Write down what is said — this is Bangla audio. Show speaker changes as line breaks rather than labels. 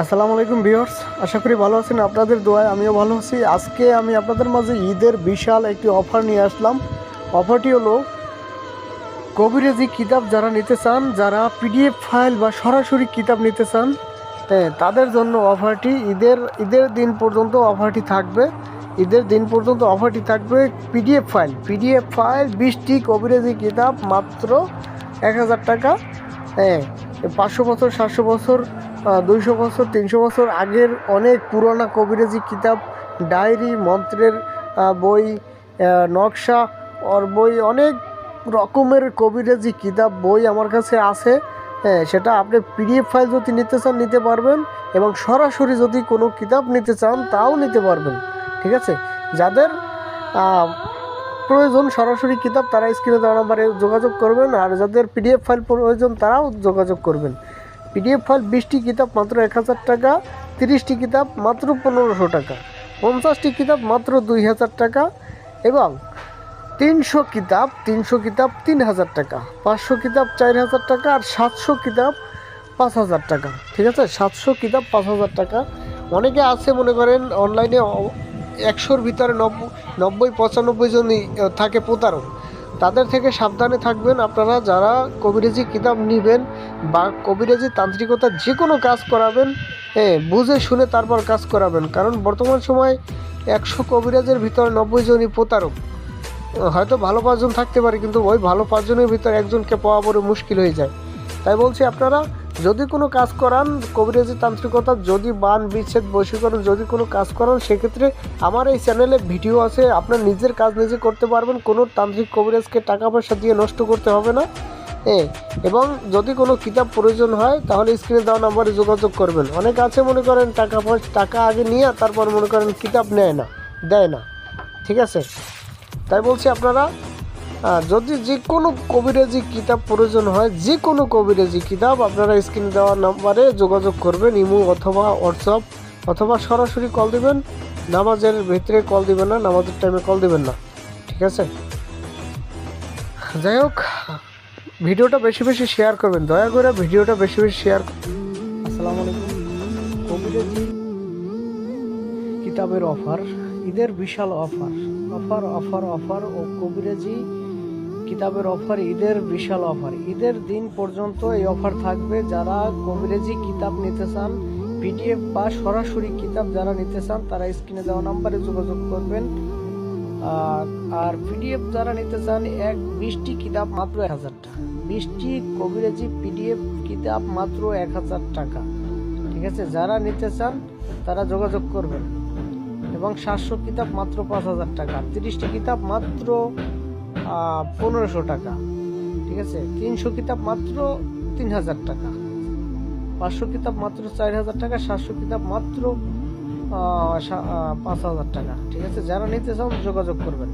আসসালামু আলাইকুম ভিউয়ার্স, আশা করি ভালো আছেন। আপনাদের দোয়ায় আমিও ভালো আছি। আজকে আমি আপনাদের মাঝে ঈদের বিশাল একটি অফার নিয়ে আসলাম। অফারটি হলো কবিরাজি কিতাব যারা নিতে চান, যারা পিডিএফ ফাইল বা সরাসরি কিতাব নিতে চান, তাদের জন্য অফারটি ঈদের দিন পর্যন্ত অফারটি থাকবে। ঈদের দিন পর্যন্ত অফারটি থাকবে। পিডিএফ ফাইল 20টি কবিরাজি কিতাব মাত্র 1000 টাকা। 500 বছর, 700 বছর, 200 বছর, 300 বছর আগের অনেক পুরোনো কবিরাজি কিতাব, ডায়েরি, মন্ত্রের বই, নকশা ওর বই, অনেক রকমের কবিরাজি কিতাব বই আমার কাছে আছে। সেটা আপনি পিডিএফ ফাইল যদি নিতে চান নিতে পারবেন, এবং সরাসরি যদি কোনো কিতাব নিতে চান তাও নিতে পারবেন। ঠিক আছে, যাদের প্রয়োজন সরাসরি কিতাব তারা স্ক্রিনে দেওয়া নাম্বারে যোগাযোগ করবেন, আর যাদের পিডিএফ ফাইল প্রয়োজন তারাও যোগাযোগ করবেন। পিডিএফ ফাইল 20টি কিতাব মাত্র 1000 টাকা, 30টি কিতাব মাত্র 1500 টাকা, 50টি কিতাব মাত্র 2000 টাকা, এবং 300 কিতাব 3000 টাকা, 500 কিতাব 4000 টাকা, আর 700 কিতাব 5000 টাকা। ঠিক আছে, 700 কিতাব 5000 টাকা। অনেকে আছে মনে করেন অনলাইনে 100-র ভিতরে 90-95 জনই থাকে প্রতারক। তাদের থেকে সাবধানে থাকবেন আপনারা। যারা কবিরাজি কিতাব নেবেন বা কবিরাজি তান্ত্রিকতা যে কোনো কাজ করাবেন, বুঝে শুনে তারপর কাজ করাবেন, কারণ বর্তমান সময় 100 কবিরাজের ভিতরে 90 জনই প্রতারক। হয়তো ভালো 5 জন থাকতে পারে, কিন্তু ওই ভালো 5 জনের ভিতরে একজনকে পাওয়া বড় মুশকিল হয়ে যায়। তাই বলছি, আপনারা যদি কোনো কাজ করান কবিরাজি তান্ত্রিকতা, যদি বান বিচ্ছেদ বশীকরণ যদি কোনো কাজ করান, সেক্ষেত্রে আমার এই চ্যানেলে ভিডিও আছে। আপনার নিজের কাজ নিজে করতে পারবেন, কোনো তান্ত্রিক কবিরাজকে টাকা পয়সা দিয়ে নষ্ট করতে হবে না। এবং যদি কোনো কিতাব প্রয়োজন হয় তাহলে স্ক্রিনে দেওয়া নাম্বারে যোগাযোগ করবেন। অনেক আছে মনে করেন টাকা আগে নিয়ে তারপর মনে করেন কিতাব দেয় না। ঠিক আছে, তাই বলছি আপনারা যদি যে কোনো কবিরাজি কিতাব প্রয়োজন হয়, যে কোনো কবিরাজি কিতাব আপনারা স্ক্রিনে দেওয়া নাম্বারে যোগাযোগ করবেন। ইমো অথবা হোয়াটসঅ্যাপ অথবা সরাসরি কল দিবেন। নামাজের ভিতরে কল দিবেন না, নামাজের টাইমে কল দিবেন না। ঠিক আছে, যাই হোক, ভিডিওটা বেশি বেশি শেয়ার করবেন, দয়া করে ভিডিওটা বেশি বেশি শেয়ার করবেন। আসসালামু আলাইকুম। কবিরাজি কিতাবের অফার, ঈদের বিশাল অফার ও কবিরাজি কিতাবের অফার, ঈদের বিশাল অফার। ঈদের দিন পর্যন্ত এই অফার থাকবে। যারা কবিরাজি কিতাব নিতে চান, পিডিএফ বা সরাসরি কিতাব যারা নিতে চান, তারা স্ক্রিনে দেওয়া নাম্বারে যোগাযোগ করবেন। আর পিডিএফ যারা নিতে চান, 20টি কিতাব মাত্র 1000 টাকা, 20টি কবিরাজি পিডিএফ কিতাব মাত্র 1000 টাকা। ঠিক আছে, যারা নিতে চান তারা যোগাযোগ করবেন। এবং 700 কিতাব মাত্র 5000 টাকা, 30টি কিতাব মাত্র 1500 টাকা। ঠিক আছে, 300 কিতাব মাত্র 3000 টাকা, 500 কিতাব মাত্র 4000 টাকা, 700 কিতাব মাত্র 5000 টাকা। ঠিক আছে, যারা নিতে চান যোগাযোগ করবেন।